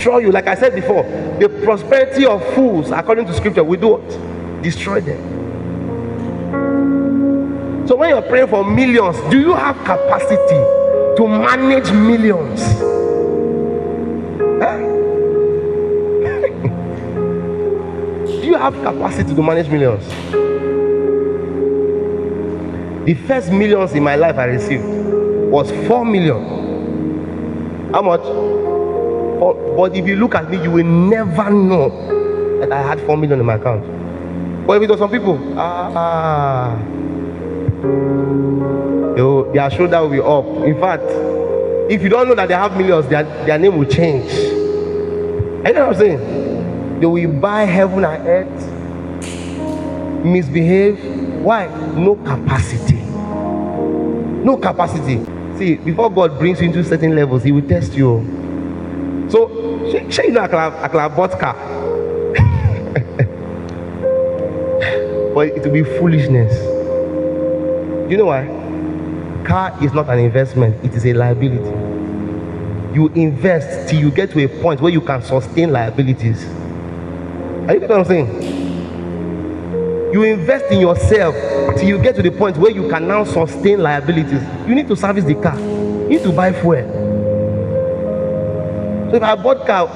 destroy you. Like I said before, the prosperity of fools, according to scripture, will do what? Destroy them. So when you're praying for millions, do you have capacity to manage millions? Huh? Do you have capacity to manage millions? The first millions in my life I received was 4 million. How much? But if you look at me, you will never know that I had 4 million in my account. But if it was some people, their shoulder will be up. In fact, if you don't know that they have millions, their name will change. You know what I'm saying? They will buy heaven and earth, misbehave. Why? No capacity. No capacity. See, before God brings you into certain levels, He will test you. So, you know, I can have bought car. But it will be foolishness. You know why? Car is not an investment, it is a liability. You invest till you get to a point where you can sustain liabilities. Are you getting what I'm saying? You invest in yourself till you get to the point where you can now sustain liabilities. You need to service the car. You need to buy fuel. So if I bought car